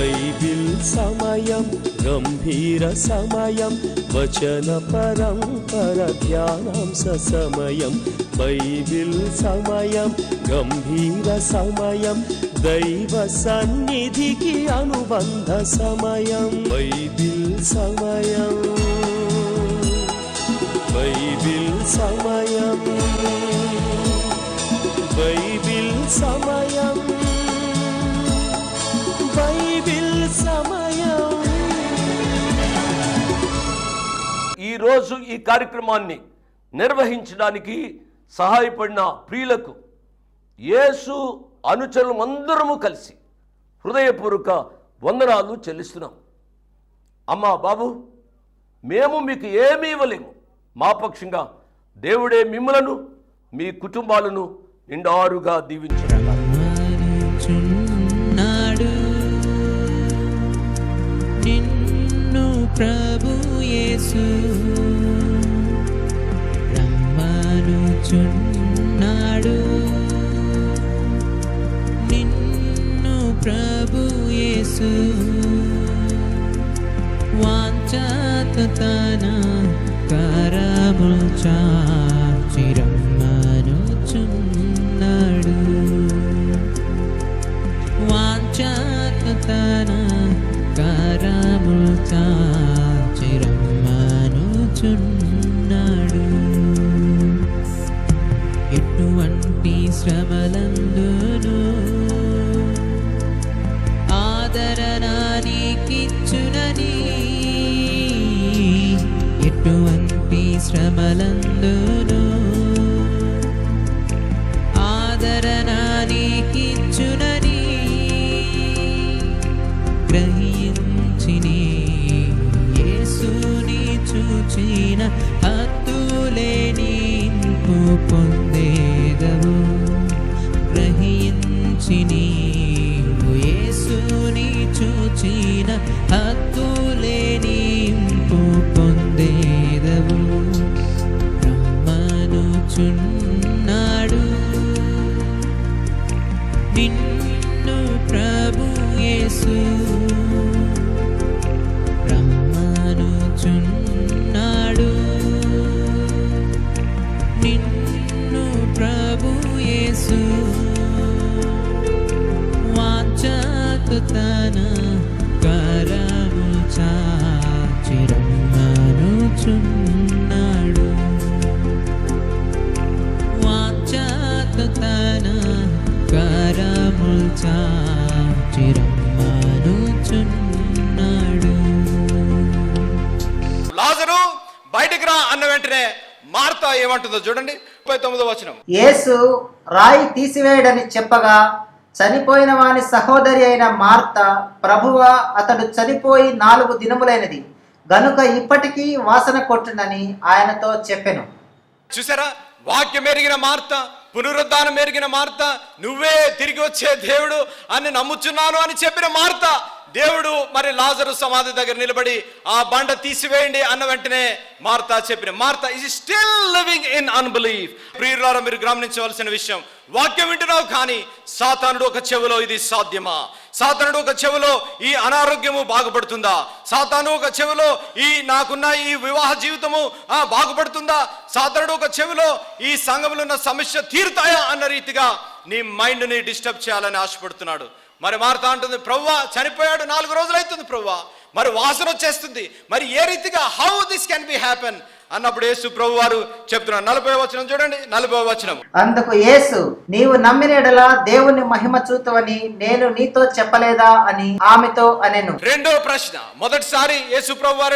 Bible సమయం గంభీర సమయం వచన పరంపర ధ్యానాంశ సమయం బైబిల్ సమయం గంభీర సమయం దైవ సన్నిధికి అనుబంధ సమయం బైబిల్ సమయం బైబిల్ సమయం బైబిల్ సమయం బైబిల్ సమయం. ఈరోజు ఈ కార్యక్రమాన్ని నిర్వహించడానికి సహాయపడిన ప్రియులకు యేసు అనుచరులు అందరము కలిసి హృదయపూర్వక వందనాలు చెల్లిస్తున్నాం. అమ్మా బాబు, మేము మీకు ఏమీ ఇవ్వలేము. మా పక్షంగా దేవుడే మిమ్మలను మీ కుటుంబాలను నిండారుగా దీవించుగాక. నిన్ను ప్రభు యేసు రమ్మనుచున్నాడు. నిన్ను ప్రభు యేసు వాంఛతో తన కరములు చాచి రమ్మనుచున్నాడు. వాంఛతో తన కరములు చాచి రమ్మనుచున్నాడు. ఎటువంటి శ్రమలందును ఆదరణ నీకిచ్చునని, ఎటువంటి శ్రమలందును ఆదరణ నీకిచ్చునని గ్రహించిని యేసుని చూచిన హత్తులేని ఇంపు పొందేదవు. గ్రహించిని యేసుని చూచిన హత్తులేని ఇంపు పొందేదవు. రమ్మనుచున్నాడు నిన్ను ప్రభు యేసు రమ్మనుచున్నాడు. నిన్ను ప్రభు యేసు వాంఛతో తన కరములు చాచి రమ్మనుచున్నాడు. వాంఛతో తన కరములు చాచి రమ్మనుచున్నాడు. లాజరు బయటికి రా అన్న వెంటనే మార్తా ఏమంటుందో చూడండి. 39వ వచనం. యేసు రాయి తీసివేయడని చెప్పగా చనిపోయిన వాని సహోదరి అయిన మార్త, ప్రభువా అతడు చనిపోయి 4 దినములైనది గనుక ఇప్పటికీ వాసన కొట్టునని ఆయనతో చెప్పెను. చూసారా, వాక్యం ఎరిగిన మార్త, పునరుద్ధానం ఎరిగిన మార్త, నువ్వే తిరిగి వచ్చే దేవుడు అని నమ్ముచున్నాను అని చెప్పిన మార్త, దేవుడు మరి లాజరు సమాధి దగ్గర నిలబడి ఆ బండ తీసివేయండి అన్న వెంటనే మార్తా చెప్పిన Martha is still living in unbelief. ప్రియులారా, మీరు గమనించవలసిన విషయం, వాక్యం వింటున్నావు కానీ సాతానుడు ఒక చెవిలో ఇది సాధ్యమా, సాతానుడు ఒక చెవిలో ఈ అనారోగ్యము బాగుపడుతుందా, సాతాను ఒక చెవిలో ఈ నాకున్న ఈ వివాహ జీవితము బాగుపడుతుందా, సాతానుడు ఒక చెవిలో ఈ సంఘంలో ఉన్న సమస్య తీరుతాయా అన్న రీతిగా నీ మైండ్ని డిస్టర్బ్ చేయాలని ఆశపడుతున్నాడు. మరి మార్త అంటుంది, ప్రభువా చనిపోయాడు 4 రోజులు అవుతుంది ప్రభువా, మరి వాసన వచ్చేస్తుంది, మరి ఏ రీతిగా how this can be happen అన్నప్పుడు యేసు ప్రభు వారు చెప్తున్నారు. 40వ వచనం చూడండి. 40వ వచనం. అందుకు యేసు, నీవు నమ్మిన యెడల దేవుని మహిమ చూతువని నేను నీతో చెప్పలేదా అని ఆమెతో అనెను. రెండో ప్రశ్న. మొదటిసారి యేసు ప్రభు వారు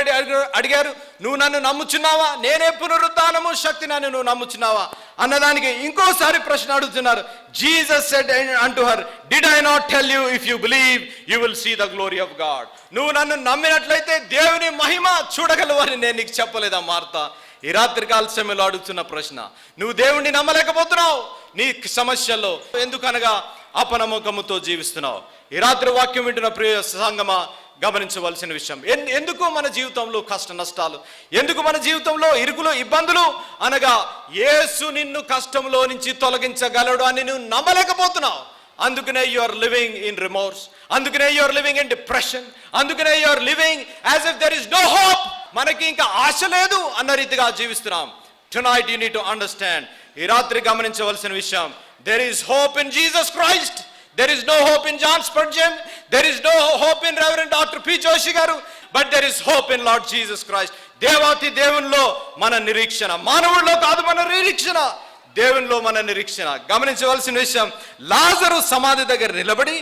అడిగారు, నువ్వు నన్ను నమ్ముచున్నావా, నేనే పునరుద్ధానము శక్తిని అని నువ్వు నమ్ముచున్నావా అన్నదానికి ఇంకోసారి ప్రశ్న అడుగుతున్నారు. Jesus said unto her, did I not tell you, if you believe you will see the glory of God. నువ్వు నన్ను నమ్మినట్లయితే దేవుని మహిమ చూడగలవు అని నేను నీకు చెప్పలేదా మార్తా? ఈ రాత్రి కాల సమయంలో అడుగుతున్న ప్రశ్న, నువ్వు దేవుణ్ణి నమ్మలేకపోతున్నావు నీ సమస్యల్లో, ఎందుకనగా అపనమ్మకముతో జీవిస్తున్నావు. ఈ రాత్రి వాక్యం వింటున్న ప్రియ సంగమా, గమనించవలసిన విషయం, ఎందుకు మన జీవితంలో కష్ట నష్టాలు, ఎందుకు మన జీవితంలో ఇరుకులు ఇబ్బందులు అనగా యేసు నిన్ను కష్టంలో నుంచి తొలగించగలడు అని నువ్వు నమ్మలేకపోతున్నావు. అందుకనే you are living in remorse, అందుకనే you are living in depression, అందుకనే you are living as if there is no hope. మనకి ఇంకా ఆశ లేదు అన్న రీతిగా జీవిస్తున్నాం. Tonight you need to understand, ఈ రాత్రి గమనించవలసిన విషయం, there is hope in Jesus Christ. There is no hope in John Spurgeon, there is no hope in Reverend Dr. P. Joshi garu, but there is hope in Lord Jesus Christ. దేవాతి దేవునిలో మన నిరీక్షణ, మానవుల్లో కాదు మన నిరీక్షణ, దేవునిలో మన నిరీక్షణ. గమనించవలసిన విషయం, లాజరు సమాధి దగ్గర నిలబడి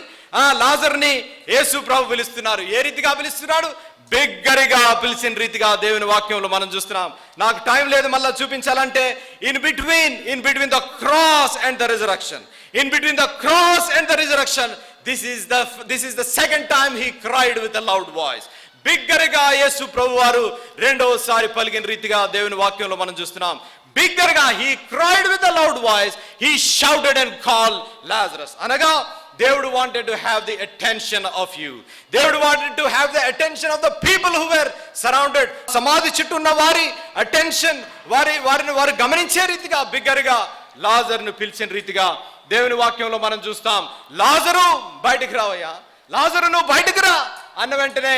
లాజర్ని యేసు ప్రభు పిలుస్తున్నారు. ఏ రీతిగా పిలుస్తున్నాడు? బిగ్గరగా పిలిచిన రీతిగా దేవుని వాక్యంలో మనం చూస్తున్నాం. నాకు టైం లేదు మళ్ళా చూపించాలంటే, in between the cross and the resurrection, in between the cross and the resurrection, this is the second time he cried with a loud voice. బిగ్గరగా యేసు ప్రభు వారు రెండవసారి పలికిన రీతిగా దేవుని వాక్యంలో మనం చూస్తున్నాం. బిగ్గరగా he cried with a loud voice, he shouted and called Lazarus. అనగా దేవుడు wanted to have the attention of you. దేవుడు wanted to have the attention of the people who were surrounded. సమాధి చుట్టూ ఉన్న వారి అటెన్షన్, వారు గమనించే రీతిగా బిగ్గరగా లాజరును పిలిచిన రీతిగా దేవుని వాక్యంలో మనం చూస్తాం. లాజరు బయటికి రావయ్యా, లాజరు నువ్వు బయటికి రా అన్న వెంటనే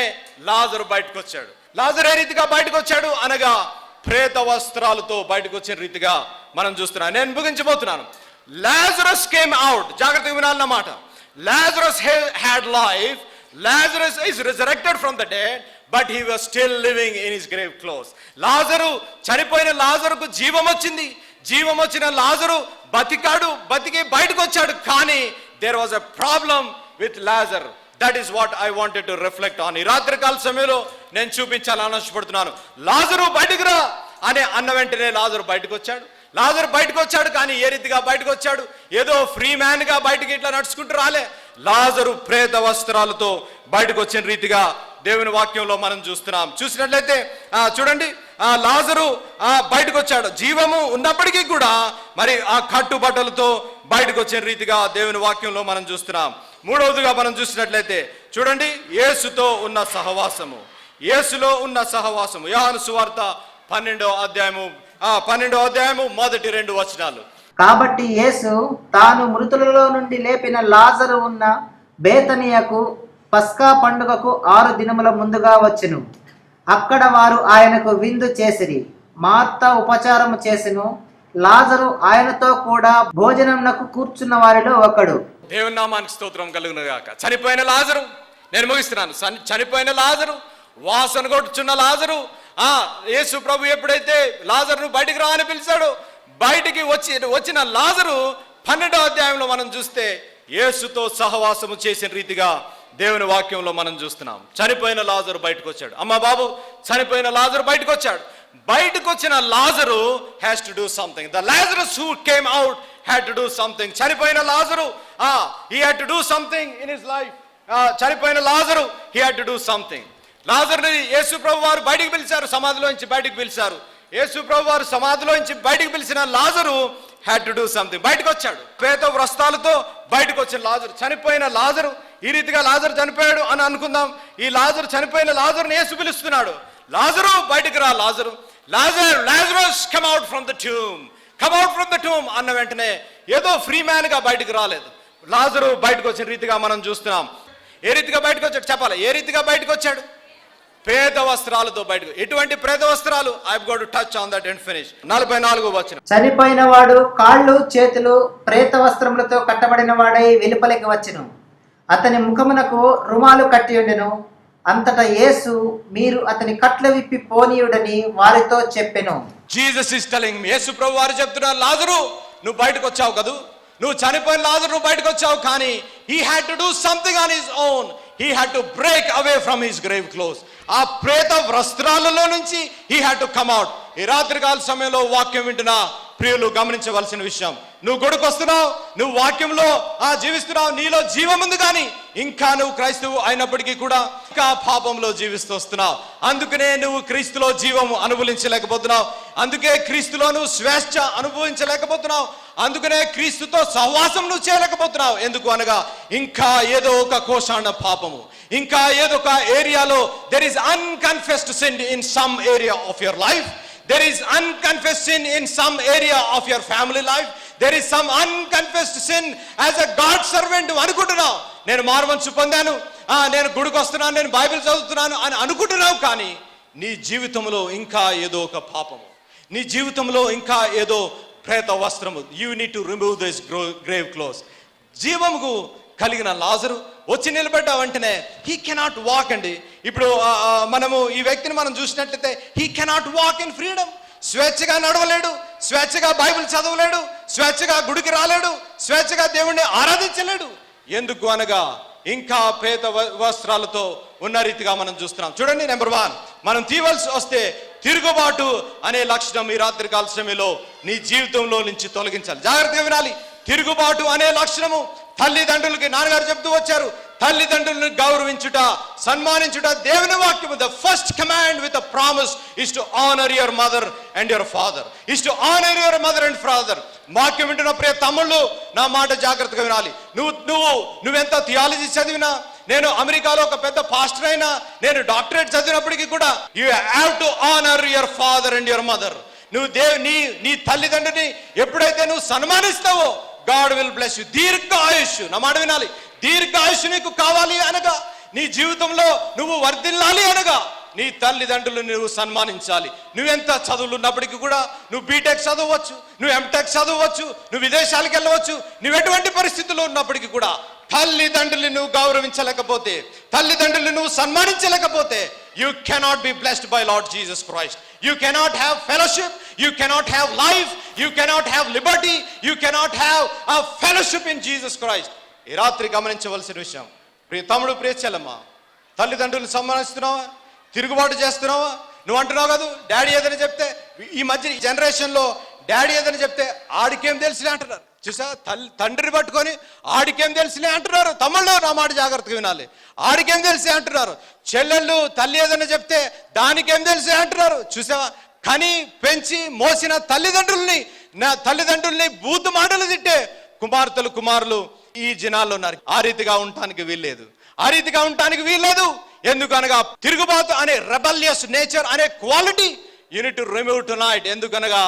లాజరు బయటకు వచ్చాడు. లాజరు ఏ రీతిగా బయటకు వచ్చాడు అనగా ప్రేత వస్త్రాలతో బయటకు వచ్చిన రీతిగా మనం చూస్తున్నాం. నేను ముగించబోతున్నాను. Lazarus came out. జాగ్రత్తగా వినాలన్నమాట. Lazarus had life. Lazarus is resurrected from the dead, but he was still living in his grave clothes. లాజరు, చనిపోయిన లాజరుకు జీవం వచ్చింది. జీవం వచ్చిన లాజరు బతికాడు, బతికి బయటకు వచ్చాడు. కానీ there was a problem with Lazarus. That is what I wanted to reflect on. ఈ రాత్రికాల సమయంలో నేను చూపించాలని ఆశపడుతున్నాను. లాజరు బయటకు రా అని అన్న వెంటనే లాజరు బయటకు వచ్చాడు. లాజరు బయటకు వచ్చాడు, కానీ ఏ రీతిగా బయటకు వచ్చాడు? ఏదో ఫ్రీ మ్యాన్ గా బయటకి ఇట్లా నడుచుకుంటూ రాలే. లాజరు ప్రేత వస్త్రాలతో బయటకు వచ్చిన రీతిగా దేవుని వాక్యంలో మనం చూస్తున్నాం. చూసినట్లయితే చూడండి, లాజరు బయటకు వచ్చాడు. జీవము ఉన్నప్పటికీ కూడా మరి ఆ కట్టుబట్టలతో బయటకు వచ్చిన రీతిగా దేవుని వాక్యంలో మనం చూస్తున్నాం. మూడవదిగా మనం చూసినట్లయితే చూడండి, యేసుతో ఉన్న సహవాసము, యేసులో ఉన్న సహవాసము. యోహాను సువార్త 12వ అధ్యాయము మొదటి 2 వచనాలు. కాబట్టి యేసు తాను మృతులలో నుండి లేపిన లాజరు ఉన్న బేతనియకు పస్కా పండుగకు 6 దినముల ముందుగా వచ్చెను. అక్కడ వారు ఆయనకు విందు చేసిరి. మార్త ఉపచారము చేసెను. లాజరు ఆయనతో కూడా భోజనమునకు కూర్చున్న వారిలో ఒకడు. దేవుని నామానికి స్తోత్రం కలుగును గాక. చనిపోయిన లాజరు, నేను ముగిస్తున్నాను. చనిపోయిన లాజరు, వాసన కొట్టుచున్న లాజరు, యేసు ప్రభు ఎప్పుడైతే లాజరును బయటికి రా అని పిలిచాడో, బయటికి వచ్చిన లాజరు 12వ అధ్యాయంలో మనం చూస్తే యేసుతో సహవాసము చేసిన రీతిగా దేవుని వాక్యంలో మనం చూస్తున్నాం. చనిపోయిన లాజరు బయటకు వచ్చాడు. అమ్మ బాబు, చనిపోయిన లాజరు బయటకు వచ్చాడు. బయటకు వచ్చిన లాజరు has to do something. The Lazarus who came out had to do something. చనిపోయిన లాజరు he had to do something in his life. చనిపోయిన లాజరు he had to do something. లాజరుని యేసు ప్రభు వారు బయటికి పిలిచారు, సమాధిలోంచి బయటికి పిలిచారు. యేసు ప్రభు వారు సమాధిలోంచి బయటికి పిలిచిన లాజరు హ్యాడ్ టు డూ సంథింగ్. బయటకు వచ్చాడు. ప్రేత వస్త్రాలతో బయటకు వచ్చిన లాజరు, చనిపోయిన లాజరు. ఈ రీతిగా లాజరు చనిపోయాడు అని అనుకుందాం. ఈ లాజరు, చనిపోయిన లాజరుని యేసు పిలుస్తున్నాడు. లాజరు బయటికి రా, లాజరు, Lazarus come out from the tomb, come out from the tomb అన్న వెంటనే ఏదో ఫ్రీ మ్యాన్ గా బయటకు రాలేదు. లాజరు బయటకు వచ్చిన రీతిగా మనం చూస్తున్నాం. ఏ రీతిగా బయటకు వచ్చాడు చెప్పాలి. ఏ రీతిగా బయటకు వచ్చాడు? ప్రేత వస్త్రాలతో బయటకు. ఎటువంటి ప్రేత వస్త్రాలు? I have got to touch on that and finish. 44వ వచనం. చనిపోయిన వాడు కాళ్ళు చేతులు ప్రేత వస్త్రములతో కట్టబడిన వాడై వెలుపలికి వచ్చెను. అతని ముఖమునకు రుమాలు కట్టి ఉండెను. అంతటా యేసు, మీరు అతని కట్లు విప్పి పోనీయుడని వారితో చెప్పెను. జీసస్ ఇస్ టెల్లింగ్ మీ, యేసు ప్రభు వారు చెప్తున్నారు, లాజరు నువ్వు బయటకు వచ్చావు కదూ, నువ్వు చనిపోయిన లాజరు నువ్వు బయటకు వచ్చావు, కానీ he had to do something on his own. He had to break away from his grave clothes. ఆ ప్రేత వస్త్రాలలో నుంచి he had to come out. ఈ రాత్రికాల సమయంలో వాక్యం వింటున్న ప్రియులు గమనించవలసిన విషయం, నువ్వు గుడికి వస్తున్నావు, నువ్వు వాక్యంలో జీవిస్తున్నావు, నీలో జీవం ఉంది, కానీ ఇంకా నువ్వు క్రైస్తవు అయినప్పటికీ కూడా ఇంకా పాపంలో జీవిస్తూ వస్తున్నావు. అందుకనే నువ్వు క్రీస్తులో జీవము అనుభవించలేకపోతున్నావు. అందుకే క్రీస్తులో నువ్వు స్వేచ్ఛ అనుభవించలేకపోతున్నావు. అందుకనే క్రీస్తుతో సహవాసం నువ్వు చేయలేకపోతున్నావు. ఎందుకు అనగా ఇంకా ఏదో ఒక కోశాన పాపము, ఇంకా ఏదో ఒక ఏరియాలో there is unconfessed sin in some area of your life. There is unconfessed sin in some area of your family life. there is some unconfessed sin as a God servant. నువ్వు అనుకుంటున్నావు నేను మారుమనసు పొందాను, నేను గుడికి వస్తున్నాను, నేను బైబిల్ చదువుతున్నాను అని అనుకుంటున్నావు. కానీ నీ జీవితంలో ఇంకా ఏదో ఒక పాపము, నీ జీవితంలో ఇంకా ఏదో ప్రేత వస్త్రము. You need to remove this grave close. జీవముకు కలిగిన లాజరు వచ్చి నిలబడ్డ వెంటనే హీ కెనాట్ వాక్ అండి. ఇప్పుడు మనము ఈ వ్యక్తిని మనం చూసినట్లయితే he cannot walk in freedom. స్వేచ్ఛగా నడవలేడు, స్వేచ్ఛగా బైబిల్ చదవలేడు, స్వేచ్ఛగా గుడికి రాలేడు, స్వేచ్ఛగా దేవుణ్ణి ఆరాధించలేడు. ఎందుకు అనగా ఇంకా ప్రేత వస్త్రాలతో ఉన్న రీతిగా మనం చూస్తున్నాం. చూడండి, నెంబర్ 1 మనం తీయవలసి వస్తే తిరుగుబాటు అనే లక్షణం ఈ రాత్రి కాల సమయంలో నీ జీవితంలో నుంచి తొలగించాలి. జాగ్రత్తగా వినాలి. తిరుగుబాటు అనే లక్షణము తల్లిదండ్రులకి, నాన్నగారు చెప్తూ వచ్చారు, తల్లిదండ్రులను గౌరవించుట, సన్మానించుట దేవుని వాక్యము. The first command with a promise is to honour your mother and your father, is to honour your mother and father. వాక్యం వింటున్న ప్రియ తమ్ముళ్ళు, నా మాట జాగ్రత్తగా వినాలి. నువ్వెంత థియాలజీ చదివినా, నేను అమెరికాలో ఒక పెద్ద పాస్టర్ అయినా, నేను డాక్టరేట్ చదివినప్పటికీ కూడా you have to honour your father and your mother. నువ్వు నీ తల్లిదండ్రుని ఎప్పుడైతే నువ్వు సన్మానిస్తావో God will bless you. దీర్ఘాయుష్, నా మాట వినాలి. దీర్ఘాయుష్ నీకు కావాలి అనగా, నీ జీవితంలో నువ్వు వర్ధిల్లాలి అనగా నీ తల్లిదండ్రులు నువ్వు సన్మానించాలి. నువ్వెంత చదువులు ఉన్నప్పటికీ కూడా, నువ్వు బీటెక్ చదవచ్చు, నువ్వు ఎంటెక్ చదవచ్చు, నువ్వు విదేశాలకు వెళ్ళవచ్చు, నువ్వు ఎటువంటి పరిస్థితుల్లో ఉన్నప్పటికీ కూడా తల్లిదండ్రులు నువ్వు గౌరవించలేకపోతే, తల్లిదండ్రులు నువ్వు సన్మానించలేకపోతే, you cannot be blessed by Lord Jesus Christ. You cannot have fellowship, you cannot have life, you cannot have liberty, you cannot have a fellowship in Jesus Christ. ఈ రాత్రి గమనించవలసిన విషయం, ప్రియ తమ్ముడు, ప్రియ చెల్లమ్మ, తల్లిదండ్రులు సన్మానిస్తున్నావా? తిరుగుబాటు చేస్తున్నావా? నువ్వు అంటున్నావు కదా, డాడీ ఏదని చెప్తే, ఈ మధ్య జనరేషన్లో డాడీ ఏదని చెప్తే ఆడికేం తెలిసిలే అంటున్నారు. చూసా, తండ్రిని పట్టుకొని ఆడికేం తెలిసిలే అంటున్నారు. తమ్ముళ్ళు, నా మాట జాగ్రత్తగా వినాలి. ఆడికేం తెలిసే అంటున్నారు. చెల్లెళ్ళు తల్లి ఏదన్నా చెప్తే దానికేం తెలిసే అంటున్నారు. చూసావా, కని పెంచి మోసిన తల్లిదండ్రుల్ని బూతు మాటలు తిట్టే కుమారులు ఈ జనాల్లో ఉన్నారు. ఆ రీతిగా ఉండటానికి వీల్లేదు. ఎందుకనగా తిరుగుబాటు అనే రెబెలియస్ నేచర్ అనే quality you need to remove tonight. ఎందుకనగా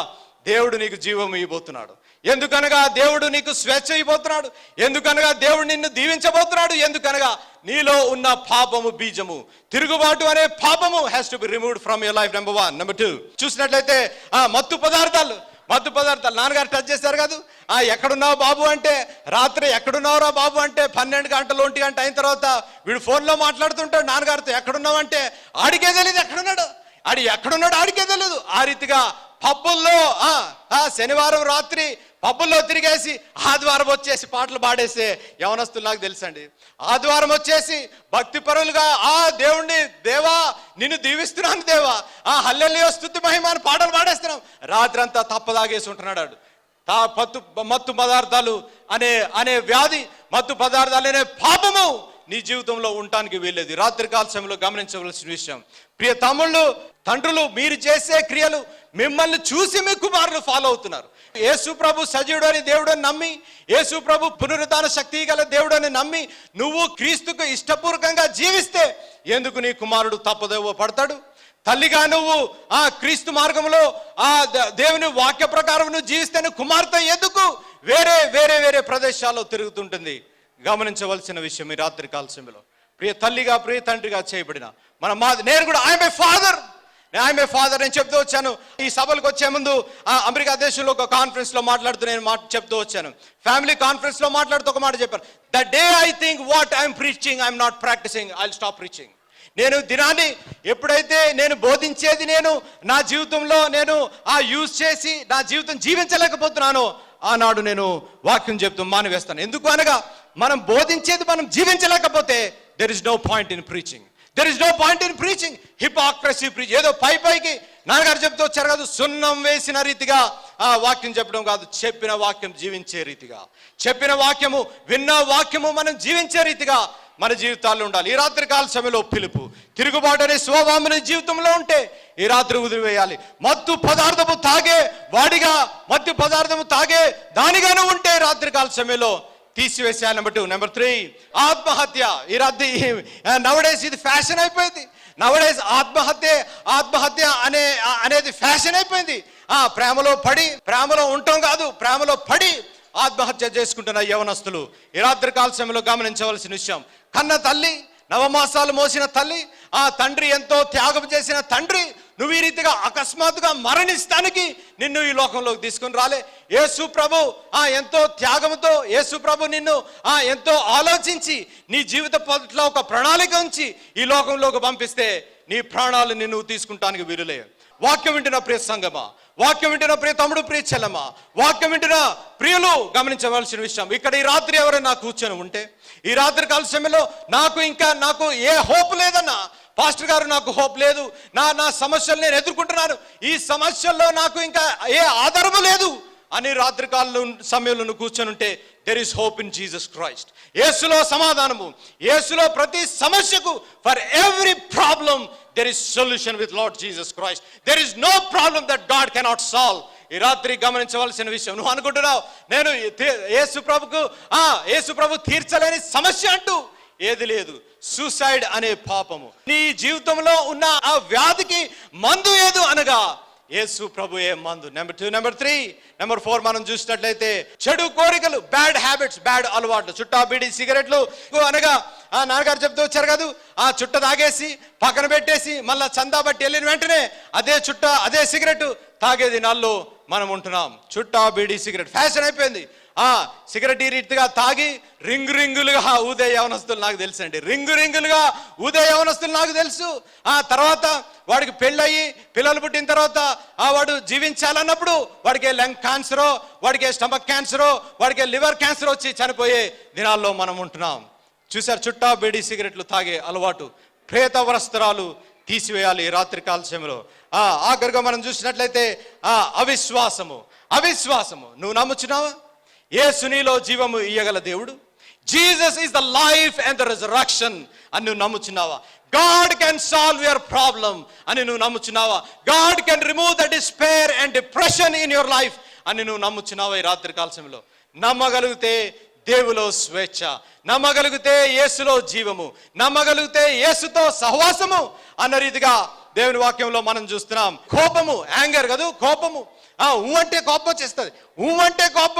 దేవుడు నీకు జీవం ఇవ్వబోతున్నాడు. ఎందుకనగా దేవుడు నీకు స్వేచ్ఛ ఇవ్వబోతున్నాడు. ఎందుకనగా దేవుడు నిన్ను దీవించబోతున్నాడు. ఎందుకనగా నీలో ఉన్న పాపము బీజము, తిరుగుబాటు అనే పాపము has to be removed from your life. Number 1. Number 2 చూసినట్లయితే మత్తు పదార్థాలు నాన్నగారు టచ్ చేశారు కాదు. ఎక్కడున్నావు బాబు అంటే, రాత్రి ఎక్కడున్నావురా బాబు అంటే 12 గంటలు 1 గంట అయిన తర్వాత వీడు ఫోన్లో మాట్లాడుతుంటాడు నాన్నగారితో. ఎక్కడున్నావు అంటే ఆడికే తెలియదు ఎక్కడున్నాడు, ఆడికే తెలియదు. ఆ రీతిగా పబ్బుల్లో శనివారం రాత్రి పబ్బుల్లో తిరిగేసి ఆదివారం వచ్చేసి పాటలు పాడేసే యవనస్తులు నాకు తెలుసండి. ఆదివారం వచ్చేసి భక్తిపరులుగా దేవుణ్ణి, దేవా నిన్ను దీవిస్తున్నాను దేవా, హల్లెలూయా స్తుతి మహిమని పాటలు పాడేస్తున్నాం. రాత్రి అంతా తప్పదాగేసి ఉంటున్నాడు. మత్తు పదార్థాలు అనే వ్యాధి, మత్తు పదార్థాలు అనే పాపము నీ జీవితంలో ఉండటానికి వీల్లేదు. రాత్రికాల సమయంలో గమనించవలసిన విషయం, ప్రియ తమ్ముళ్ళు, తండ్రులు, మీరు చేసే క్రియలు మిమ్మల్ని చూసి మీ కుమారులు ఫాలో అవుతున్నారు. యేసు ప్రభు సజీవుడు అని దేవుడు అని నమ్మి, యేసు ప్రభు పునరుద్ధాన శక్తి గల దేవుడు అని నమ్మి నువ్వు క్రీస్తుకు ఇష్టపూర్వకంగా జీవిస్తే ఎందుకు నీ కుమారుడు తప్పుదోవ పడతాడు? తల్లిగా నువ్వు క్రీస్తు మార్గంలో దేవుని వాక్య ప్రకారం నువ్వు జీవిస్తే కుమార్తె ఎందుకు వేరే ప్రదేశాల్లో తిరుగుతుంటుంది? గమనించవలసిన విషయం ఈ రాత్రి కాల సమయంలో, ప్రియ తల్లిగా ప్రియ తండ్రిగా చేయబడిన నేను కూడా ఐఎమ్ ఏ ఫాదర్ నేను చెప్తూ వచ్చాను. ఈ సభలకు వచ్చే ముందు అమెరికా దేశంలో ఒక కాన్ఫరెన్స్ లో మాట్లాడుతూ నేను చెప్తూ వచ్చాను. ఫ్యామిలీ కాన్ఫరెన్స్ లో మాట్లాడుతూ ఒక మాట చెప్పాను, the day I think what I'm preaching I'm not practising, I will stop preaching. నేను దినాన్ని ఎప్పుడైతే నేను బోధించేది నేను నా జీవితంలో నేను యూజ్ చేసి నా జీవితం జీవించలేకపోతున్నానో ఆనాడు నేను వాక్యం చెప్తూ మానివేస్తాను. ఎందుకు అనగా మనం బోధించేది మనం జీవించలేకపోతే there is no point in preaching. Hypocrisy preach. ఏదో పైకి నాన్నగారు చెప్తూ వచ్చారు కాదు, సున్నం వేసిన రీతిగా వాక్యం చెప్పడం కాదు, చెప్పిన వాక్యం జీవించే రీతిగా, చెప్పిన వాక్యము విన్న వాక్యము మనం జీవించే రీతిగా మన జీవితాల్లో ఉండాలి. ఈ రాత్రి కాల సమయంలో పిలుపు, తిరుగుబాటు అనే స్వభావం జీవితంలో ఉంటే ఈ రాత్రి వదిలివేయాలి. మత్తు పదార్థము తాగే వాడిగా, మత్తు పదార్థము తాగే దానిగానే ఉంటే రాత్రి కాల సమయంలో తీసివేసేయాలి. నెంబర్ 2. నెంబర్ 3, ఆత్మహత్య. ఈ రాత్రి నవడేస్ ఇది ఫ్యాషన్ అయిపోయింది. నవడేస్ ఆత్మహత్య అనేది ఫ్యాషన్ అయిపోయింది. ప్రేమలో పడి, ప్రేమలో ఉండటం కాదు, ప్రేమలో పడి ఆత్మహత్య చేసుకుంటున్న యవనస్తులు ఈ రాత్రి కాల సమయంలో గమనించవలసిన విషయం. కన్న తల్లి, నవమాసాలు మోసిన తల్లి, ఆ తండ్రి ఎంతో త్యాగం చేసిన తండ్రి, నువ్వు ఈ రీతిగా అకస్మాత్తుగా మరణిస్తానికి నిన్ను ఈ లోకంలోకి తీసుకుని రాలే. యేసు ప్రభు ఎంతో త్యాగంతో, యేసు ప్రభు నిన్ను ఎంతో ఆలోచించి నీ జీవిత పట్ల ఒక ప్రణాళిక ఉంచి ఈ లోకంలోకి పంపిస్తే నీ ప్రాణాలు నిన్ను తీసుకుంటానికి వీలులే. వాక్యం వింటున్న ప్రియ సంగమా, వాక్యం వింటున్న ప్రియ తమ్ముడు, ప్రియ చెల్లమ్మా, వాక్యం వింటున్న ప్రియులు గమనించవలసిన విషయం. ఇక్కడ ఈ రాత్రి ఎవరైనా కూర్చొని ఉంటే, ఈ రాత్రి కాల సమయంలో నాకు ఏ హోప్ లేదన్నా, పాస్టర్ గారు నాకు హోప్ లేదు, నా సమస్యలు నేను ఎదుర్కొంటున్నాను, ఈ సమస్యల్లో నాకు ఇంకా ఏ ఆధారము లేదు అని రాత్రి కాల సమయంలో నువ్వు కూర్చొని ఉంటే, there is hope in Jesus Christ. యేసులో సమాధానము, యేసులో ప్రతి సమస్యకు, for every problem there is solution with Lord Jesus Christ. There is no problem that God cannot solve. ఈ రాత్రి గమనించవలసిన విషయం. నువ్వు అనుకుంటున్నావు నేను యేసు ప్రభు తీర్చలేని సమస్య అంటూ ఏది లేదు. సూసైడ్ అనే పాపము నీ జీవితంలో ఉన్న ఆ వ్యాధికి మందు ఏదు అనగా యేసు ప్రభుయే మందు. నెంబర్ 2, నెంబర్ 3, నెంబర్ 4 మనం చూసినట్లయితే చెడు కోరికలు, బ్యాడ్ హ్యాబిట్స్, బ్యాడ్ అలవాట్లు, చుట్టా బీడి సిగరెట్లు అనగా నాన్నగారు చెప్తూ వచ్చారు కాదు, ఆ చుట్ట తాగేసి పక్కన పెట్టేసి మళ్ళా చందా బట్టి వెళ్ళిన వెంటనే అదే చుట్ట, అదే సిగరెట్ తాగే దినాల్లో మనం ఉంటున్నాం. చుట్టా బీడి సిగరెట్ ఫ్యాషన్ అయిపోయింది. సిగరెట్ ఈ రీతిగా తాగి రింగులుగా ఊదే యవనస్తులు నాకు తెలుసు అండి. రింగులుగా ఊదే యవనస్తులు నాకు తెలుసు. తర్వాత వాడికి పెళ్ళయి పిల్లలు పుట్టిన తర్వాత వాడు జీవించాలన్నప్పుడు వాడికి లంగ్ క్యాన్సరో, వాడికి స్టమక్ క్యాన్సరో, వాడికి లివర్ క్యాన్సర్ వచ్చి చనిపోయే దినాల్లో మనం ఉంటున్నాం. చూసారు, చుట్టా బీడి సిగరెట్లు తాగే అలవాటు, ప్రేత వస్త్రాలు తీసివేయాలి ఈ రాత్రి కాల సమయంలో. ఆఖరిగా మనం చూసినట్లయితే అవిశ్వాసము. నువ్వు నమ్ముచున్నావా? యేసు నీలో జీవము ఇయ్యగల దేవుడు, Jesus is the life and the resurrection అని నువ్వు నమ్ముచున్నావా? God can solve your problem అని నువ్వు నమ్ముచున్నావా? God can remove the despair and depression in your life అని నువ్వు నమ్ముచున్నావా ఈ రాత్రి కాల సమయంలో? నమ్మగలిగితే దేవులో స్వేచ్ఛ, నమ్మగలిగితే యేసులో జీవము, నమ్మగలిగితే యేసుతో సహవాసము అన్న రీతిగా దేవుని వాక్యంలో మనం చూస్తున్నాం. కోపము, యాంగర్ కాదు, కోపము. అంటే కోపం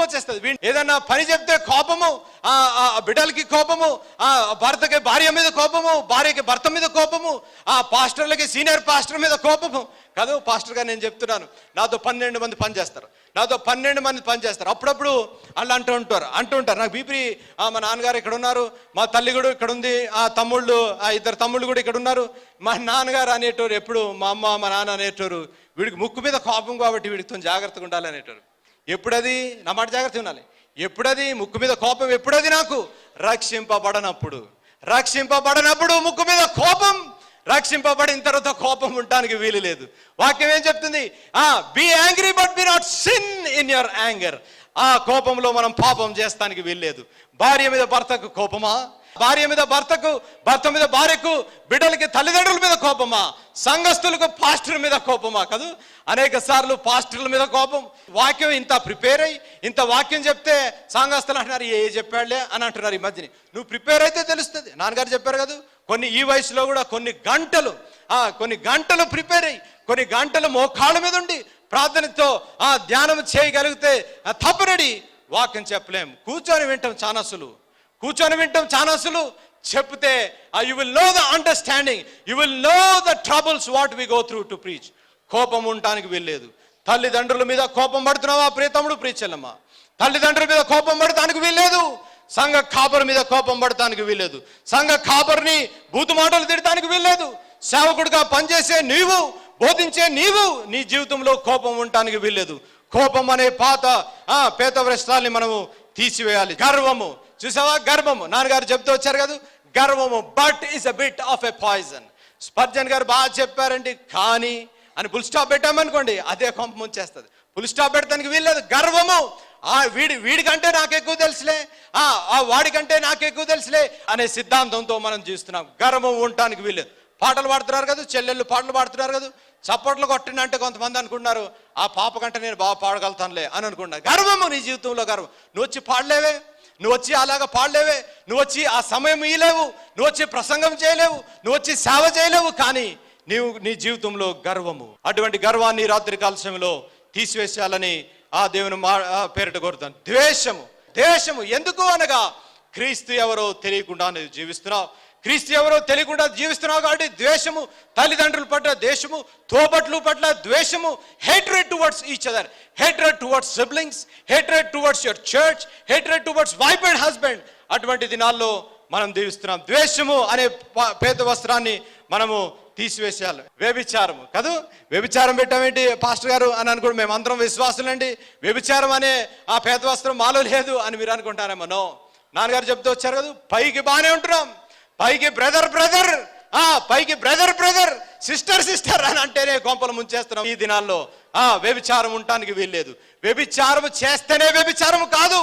వచ్చేస్తుంది. ఏదన్నా పని చెప్తే కోపము, బిడ్డలకి కోపము, భర్తకి భార్య మీద కోపము, భార్యకి భర్త మీద కోపము, పాస్టర్లకి సీనియర్ పాస్టర్ మీద కోపము కాదు. పాస్టర్ గారు నేను చెప్తున్నాను, నాతో 12 మంది పనిచేస్తారు. అప్పుడప్పుడు వాళ్ళు అంటూ ఉంటారు నాకు బీపీ, మా నాన్నగారు ఇక్కడ ఉన్నారు, మా తల్లి కూడా ఇక్కడ ఉంది, తమ్ముళ్ళు 2 తమ్ముళ్ళు కూడా ఇక్కడ ఉన్నారు. మా నాన్నగారు అనేటోరు ఎప్పుడు, మా అమ్మ మా నాన్న అనేటోరు, వీడికి ముక్కు మీద కోపం కాబట్టి వీడితో జాగ్రత్తగా ఉండాలి అనేటోరు. ఎప్పుడది, నా మాట జాగ్రత్త ఉండాలి, ఎప్పుడది ముక్కు మీద కోపం, ఎప్పుడది నాకు రక్షింపబడనప్పుడు ముక్కు మీద కోపం, రక్షింపబడిన తర్వాత కోపం ఉండడానికి వీలు లేదు. వాక్యం ఏం చెప్తుంది? Be angry but be not sin in your anger. కోపంలో మనం పాపం చేస్తానికి వీలు లేదు. భార్య మీద భర్తకు కోపమా? భార్య మీద భర్తకు, భర్త మీద భార్యకు, బిడ్డలకి తల్లిదండ్రుల మీద కోపమా? సంఘస్థులకు పాస్టర్ మీద కోపమా? కాదు, అనేక సార్లు పాస్టర్ల మీద కోపం. వాక్యం ఇంత ప్రిపేర్ అయ్యి ఇంత వాక్యం చెప్తే సంఘస్థులు అంటున్నారు ఏ చెప్పాడులే అని అంటున్నారు. ఈ మధ్యని నువ్వు ప్రిపేర్ అయితే తెలుస్తుంది. నాన్నగారు చెప్పారు కదా, ఈ వయసులో కూడా కొన్ని గంటలు ప్రిపేర్ అయ్యి, కొన్ని గంటలు మోకాళ్ళ మీద ఉండి ప్రార్థనతో ధ్యానం చేయగలిగితే తప్పనడి వాక్యం చెప్పలేం. కూర్చొని వింటాం చాలా సులువు, చెప్తే you will know the understanding, you will know the troubles what we go through to preach. కోపం ఉండటానికి వీల్లేదు. తల్లిదండ్రుల మీద కోపం పడుతున్నావా ప్రియతముడు, ప్రియచెల్లమ్మ? తల్లిదండ్రుల మీద కోపం పడటానికి వీల్లేదు. సంఘ కాపరి మీద కోపం పడటానికి వీల్లేదు. సంఘ కాపరిని బూతు మాటలు తిడటానికి వీల్లేదు. సేవకుడిగా పనిచేసే నీవు, బోధించే నీవు, నీ జీవితంలో కోపం ఉండటానికి వీల్లేదు. కోపం అనే పేత వస్త్రాల్ని మనము తీసివేయాలి. గర్వము, చూసావా? గర్వము, నాన్నగారు చెప్తూ వచ్చారు కదా, గర్వము but is a bit of a poison. Spurgeon గారు బాగా చెప్పారండి. కానీ అని ఫుల్ స్టాప్ పెట్టామనుకోండి, అదే కోపం వచ్చేస్తుంది. ఫుల్ స్టాప్ పెట్టడానికి వీల్లేదు. గర్వము, వీడికంటే నాకెక్కువ తెలుసులే, వాడికంటే నాకెక్కువ తెలుసులే అనే సిద్ధాంతంతో మనం చూస్తున్నాం. గర్వం ఉండటానికి వీల్లేదు. పాటలు పాడుతున్నారు కదా, చెల్లెళ్ళు పాటలు పాడుతున్నారు కదా, చప్పట్లు కొట్టినంటే కొంతమంది అనుకుంటున్నారు ఆ పాప కంటే నేను బాగా పాడగలుగుతానులే అని అనుకుంటున్నారు. గర్వము, నీ జీవితంలో గర్వం. నువ్వు వచ్చి పాడలేవే, నువ్వు వచ్చి అలాగా పాడలేవే, నువ్వు వచ్చి ఆ సమయం ఇయ్యలేవు, నువ్వు వచ్చి ప్రసంగం చేయలేవు, నువ్వు వచ్చి సేవ చేయలేవు, కానీ నీ జీవితంలో గర్వము. అటువంటి గర్వాన్ని రాత్రి కాల సమయంలో తీసివేసేయాలని ఆ దేవుని పేరిట కోరుతాను. ద్వేషము ఎందుకు అనగా క్రీస్తు ఎవరో తెలియకుండా జీవిస్తున్నావు. క్రీస్తు ఎవరో తెలియకుండా జీవిస్తున్నావు కాబట్టి ద్వేషము, తల్లిదండ్రుల పట్ల ద్వేషము, తోబట్లు పట్ల ద్వేషము, hatred towards each other, hatred towards siblings, hatred towards your church, hatred towards wife and husband. అటువంటి దినాల్లో మనం జీవిస్తున్నాం. ద్వేషము అనే పేద వస్త్రాన్ని మనము తీసివేసేయాలి. వ్యభిచారము కాదు, వ్యభిచారం పెట్టామేంటి పాస్టర్ గారు అని అనుకోండి, మేము అందరం విశ్వాసులండి, వ్యభిచారం అనే ఆ పేద వస్త్రం మాలో లేదు అని మీరు అనుకుంటారేమో. నో, నాన్నగారు చెప్తూ వచ్చారు కదా, పైకి బాగానే ఉంటున్నాం, పైకి బ్రదర్ పైకి బ్రదర్ సిస్టర్ అని అంటేనే గొంపలు ముంచేస్తున్నాం. ఈ దినాల్లో వ్యభిచారం ఉండటానికి వీల్లేదు. వ్యభిచారం చేస్తేనే వ్యభిచారం కాదు,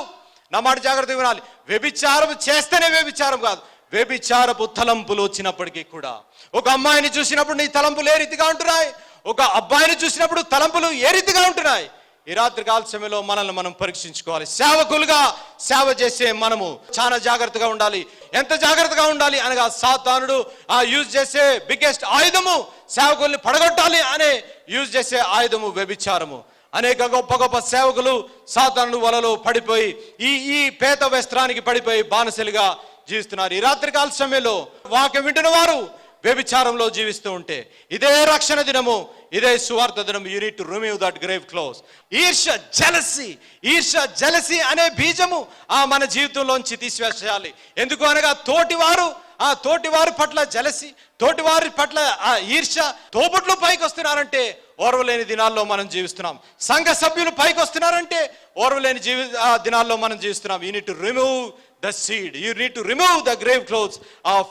నా మాట జాగ్రత్తగా వినాలి. వ్యభిచారం చేస్తేనే వ్యభిచారం కాదు, వ్యభిచారపు తలంపులు వచ్చినప్పటికీ కూడా. ఒక అమ్మాయిని చూసినప్పుడు నీ తలంపులు ఏ రీతిగా ఉంటున్నాయి, ఒక అబ్బాయిని చూసినప్పుడు తలంపులు ఏ రీతిగా ఉంటున్నాయి. ఈ రాత్రి కాల సమయంలో మనల్ని మనం పరీక్షించుకోవాలి. సేవకులుగా సేవ చేసే మనము చాలా జాగ్రత్తగా ఉండాలి. ఎంత జాగ్రత్తగా ఉండాలి అనగా, సాతానుడు యూజ్ చేసే బిగ్గెస్ట్ ఆయుధము సేవకుల్ని పడగొట్టాలి అనే యూజ్ చేసే ఆయుధము వ్యభిచారము. అనేక గొప్ప గొప్ప సేవకులు సాతానుడు వలలో పడిపోయి ఈ పేద వస్త్రానికి పడిపోయి బానిసలుగా జీవిస్తున్నారు. ఈ రాత్రి కాల సమయంలో వాక్యం వింటున్న వారు వ్యభిచారంలో జీవిస్తూ ఉంటే, ఇదే రక్షణ దినము, ఇదే సువార్త దినము. You need to remove that grave close. ఈర్ష్య, జెలసీ అనే బీజము మన జీవితంలోంచి తీసివేసేయాలి. ఎందుకు అనగా తోటివారి పట్ల జెలసీ, తోటివారి పట్ల ఈర్ష్య, తోబుట్లు పైకి వస్తున్నారంటే ఓర్వలేని దినాల్లో మనం జీవిస్తున్నాం. సంఘ సభ్యులు పైకి వస్తున్నారంటే ఓర్వలేని దినాల్లో మనం జీవిస్తున్నాం. You need to remove the seed, you need to remove the grave clothes of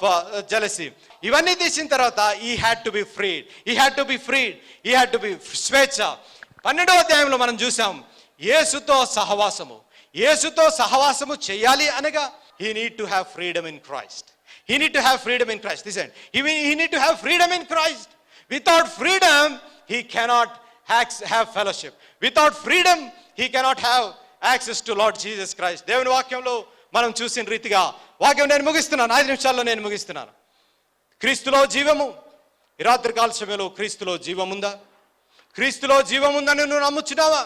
jealousy. ఇవన్నీ తీసిన తర్వాత he had to be స్వేచ్ఛ. 12వ అధ్యాయంలో మనం చూసాం, యేసుతో సహవాసము చేయాలి అనగా he need to have freedom in Christ. Listen, he need to have freedom in Christ. Without freedom he cannot have fellowship. Without freedom he cannot have access to Lord Jesus Christ. దేవుని వాక్యంలో మనం చూసిన రీతిగా, వాక్యం నేను ముగిస్తున్నాను, 5 నిమిషాల్లో నేను ముగిస్తున్నాను. క్రీస్తులో జీవము. ఈ రాత్రి కాల సమయంలో క్రీస్తులో జీవముందా? క్రీస్తులో జీవముందని నువ్వు నమ్ముచున్నావా?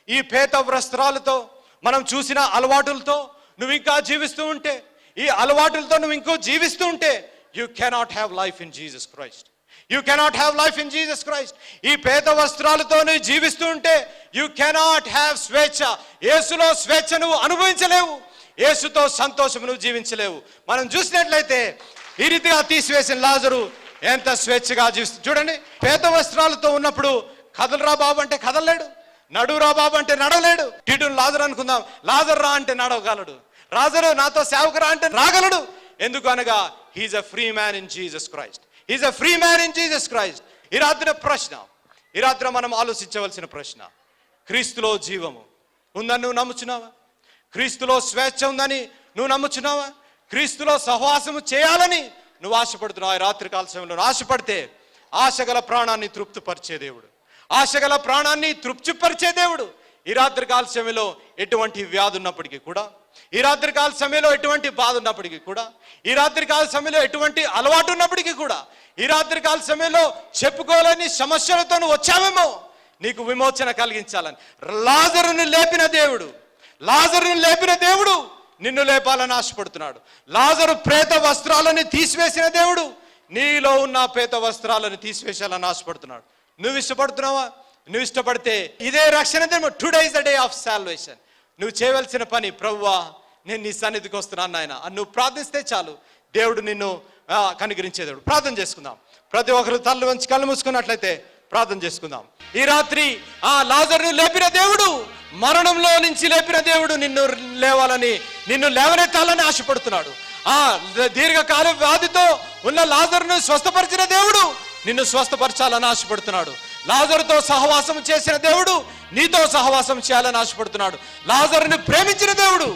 ఈ పేత వస్త్రాలతో, మనం చూసిన అలవాటులతో నువ్వు ఇంకా జీవిస్తూ ఉంటే, ఈ అలవాటులతో నువ్వు ఇంకో జీవిస్తూ ఉంటే, you cannot have life in Jesus Christ. ఈ పేద వస్త్రాలతో నువ్వు జీవిస్తూ ఉంటే యూ కెనాట్ హ్యావ్ స్వేచ్ఛ. యేసులో స్వేచ్ఛ నువ్వు అనుభవించలేవు, యేసుతో సంతోషం నువ్వు జీవించలేవు. మనం చూసినట్లయితే ఈ రీతిగా తీసివేసిన లాజరు ఎంత స్వేచ్ఛగా జీవిస్తుంది చూడండి. పేద వస్త్రాలతో ఉన్నప్పుడు కదలరా బాబు అంటే కదలలేడు, నడురా బాబు అంటే నడవలేడు. టీటును లాజరు అనుకుందాం, లాజరు రా అంటే నడవగలడు, లాజరు నాతో సేవకురా అంటే రాగలడు. ఎందుకు అనగా he is a free man in Jesus Christ. ఈ రాత్రి మనం ఆలోచించవలసిన ప్రశ్న, క్రీస్తులో జీవము ఉందని నువ్వు నమ్ముచున్నావా? క్రీస్తులో స్వేచ్ఛ ఉందని నువ్వు నమ్ముచున్నావా? క్రీస్తులో సహవాసము చేయాలని నువ్వు ఆశపడుతున్నావు? ఈ రాత్రి కాల సమయంలో ఆశపడితే ఆశగల ప్రాణాన్ని తృప్తిపరిచే దేవుడు ఈ రాత్రి కాల సమయంలో ఎటువంటి వ్యాధి ఉన్నప్పటికీ కూడా, ఈ రాత్రి కాల సమయంలో ఎటువంటి బాధ ఉన్నప్పటికీ కూడా, ఈ రాత్రి కాల సమయంలో ఎటువంటి అలవాటు ఉన్నప్పటికీ కూడా, ఈ రాత్రి కాల సమయంలో చెప్పుకోలేని సమస్యలతో నువ్వు వచ్చావేమో, నీకు విమోచన కలిగించాలని లాజరును లేపిన దేవుడు నిన్ను లేపాలని ఆశపడుతున్నాడు. లాజరు ప్రేత వస్త్రాలని తీసివేసిన దేవుడు నీలో ఉన్న పేత వస్త్రాలను తీసివేసాలని ఆశపడుతున్నాడు. నువ్వు ఇష్టపడుతున్నావా? నువ్వు ఇష్టపడితే ఇదే రక్షణ దినం. Today is the day of salvation. నువ్వు చేయవలసిన పని, ప్రభువా నేను నీ సన్నిధికి వస్తున్నాను నాయన అని నువ్వు ప్రార్థిస్తే చాలు, దేవుడు నిన్ను కనికరించే దేవుడు. ప్రార్థన చేసుకుందాం. ప్రతి ఒక్కరు తల్లు వంచి కళ్ళు మూసుకున్నట్లయితే ప్రార్థన చేసుకుందాం. ఈ రాత్రి లాజరును లేపిన దేవుడు, మరణంలో నుంచి లేపిన దేవుడు నిన్ను లేవనెత్తాలని ఆశపడుతున్నాడు. దీర్ఘకాల వ్యాధితో ఉన్న లాజరును స్వస్థపరిచిన దేవుడు నిన్ను స్వస్థపరచాలని ఆశపడుతున్నాడు. లాజరుతో సహవాసం చేసిన దేవుడు నీతో సహవాసం చేయాలని ఆశపడుతున్నాడు. లాజరుని ప్రేమించిన దేవుడు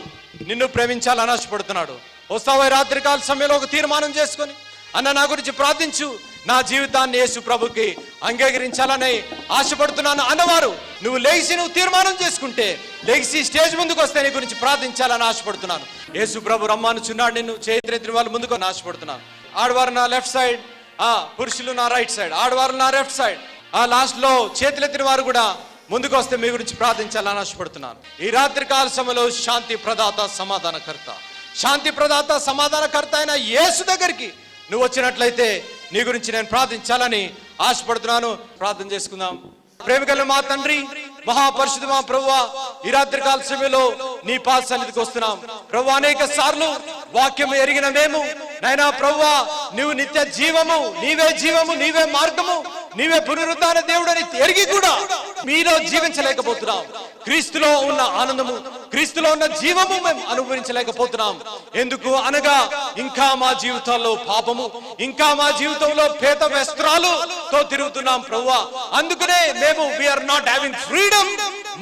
నిన్ను ప్రేమించాలని ఆశపడుతున్నాడు. వస్తావా రాత్రి కాల సమయంలో ఒక తీర్మానం చేసుకొని, అన్న నా గురించి ప్రార్థించు, నా జీవితాన్ని యేసు ప్రభుకి అంగీకరించాలని ఆశపడుతున్నాను అన్నవారు నువ్వు తీర్మానం చేసుకుంటే, లేచి స్టేజ్ ముందుకు వస్తే నీ గురించి ప్రార్థించాలని ఆశపడుతున్నాను. యేసు ప్రభు రమ్మానుచున్నాడు, నిన్ను చేతులెత్తిన వాళ్ళు ముందుకు ఆశపడుతున్నాను. ఆడవారు నా లెఫ్ట్ సైడ్, పురుషులు నా రైట్ సైడ్, ఆడవారు నా లెఫ్ట్ సైడ్. లాస్ట్ లో చేతులెత్తిన వారు కూడా ముందుకు వస్తే మీ గురించి ప్రార్థించాలని ఆశపడుతున్నాను. ఈ రాత్రి కాల సమయంలో శాంతి ప్రదాత సమాధానకర్త, శాంతి ప్రదాత సమాధానకర్త అయిన యేసు దగ్గరికి నువ్వు వచ్చినట్లయితే నీ గురించి నేను ప్రార్థించాలని ఆశపడుతున్నాను. ప్రార్థన చేసుకుందాం. ప్రేమికులు మా తండ్రి, మహాపరిశుద్ధ మా ప్రభువా, ఈ రాత్రి కాల సమయంలో నీ పాద సన్నిధికి వస్తున్నాం ప్రభువా. అనేక సార్లు వాక్యం ఎరిగిన మేము నైనా ప్రభువా, నువ్వు నిత్య జీవము, నీవే జీవము, నీవే మార్గము, నీవే పునరుద్ధాన దేవుడు అని ఎరిగి కూడా మీలో జీవించలేకపోతున్నాం. క్రీస్తులో ఉన్న ఆనందము, క్రీస్తులో ఉన్న జీవము మేము అనుభవించలేకపోతున్నాం. ఎందుకు అనగా ఇంకా మా జీవితాల్లో పాపము, ఇంకా మా జీవితంలో పేద వస్త్రాలతో తిరుగుతున్నాం ప్రభువా. అందుకనే మేము వీఆర్ నాట్ హ్యావింగ్ ఫ్రీడమ్.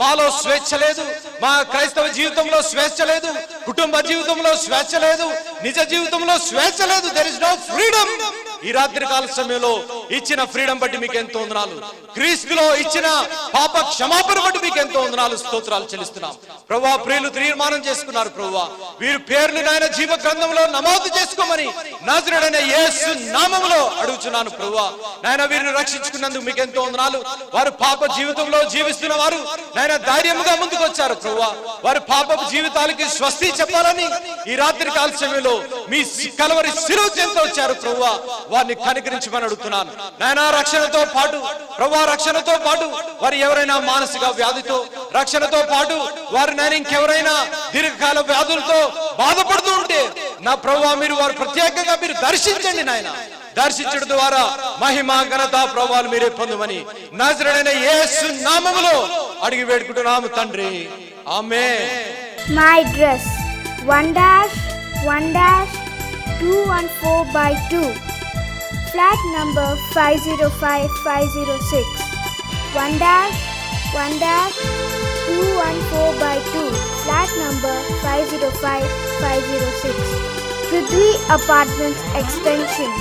మాలో స్వేచ్ఛ లేదు, మా క్రైస్తవ జీవితంలో స్వేచ్ఛ లేదు, కుటుంబ జీవితంలో స్వేచ్ఛ లేదు, నిజ జీవితంలో స్వేచ్ఛ లేదు. There is no freedom. ఈ రాత్రి కాల సమయంలో ఇచ్చిన ఫ్రీడమ్ బట్టి మీకు ఎంతో వందనాలు. క్రీస్తులో ఇచ్చిన పాప క్షమాపణ బట్టి మీకు ఎంతో వందనాలు, స్తోత్రాలు చెల్లిస్తున్నాం ప్రభువా. ప్రియులు తీర్మానం చేసుకున్నారు ప్రభువా, వీరి పేర్లు నాయన జీవ గ్రంథంలో నమోదు చేసుకోమని నజరేయుడైన యేసు నామములో అడుగుచున్నాను ప్రభువా. నాయన వీరిని రక్షించుకున్నందుకు మీకు ఎంతో వందనాలు. వారు పాప జీవితంలో జీవిస్తున్న వారు నాయన ధైర్యముగా ముందుకు వచ్చారు ప్రభువా. వారి పాప జీవితాలకి స్వస్తి చెప్పాలని ఈ రాత్రి కాల సమయంలో మీ కలవరి శిలువ చెంత వచ్చారు ప్రభువా. వారిని కనికరించమని అడుగుతున్నాను నాయనా. రక్షణతో పాటు ప్రభువా, రక్షణతో పాటు వారు ఎవరైనా మానసిక వ్యాధితో, రక్షణతో పాటు వారు నేను ఇంకెవరైనా దీర్ఘకాల వ్యాధులతో బాధపడుతూ ఉంటే నా ప్రభువా, మీరు వారు ప్రత్యేకంగా మీరు దర్శించండి నాయన. దర్శించడం ద్వారా మహిమ ఘనత ప్రభావాలు మీరే పొందమని నజరేయుడైన యేసు నామములో అడిగి వేడుకుంటున్నాము తండ్రి, ఆమేన్. My address 1-1-214/2, flat number 505506. 1-1-214/2, flat number 505506. Prithvi Apartments Extension,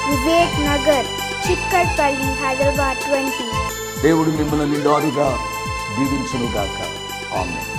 Vivek Nagar, Chikkarpalli, Hyderabad 20. దేవుడు మిమ్మల్ని నిండారుగా దీవించునుగాక. ఆమేన్.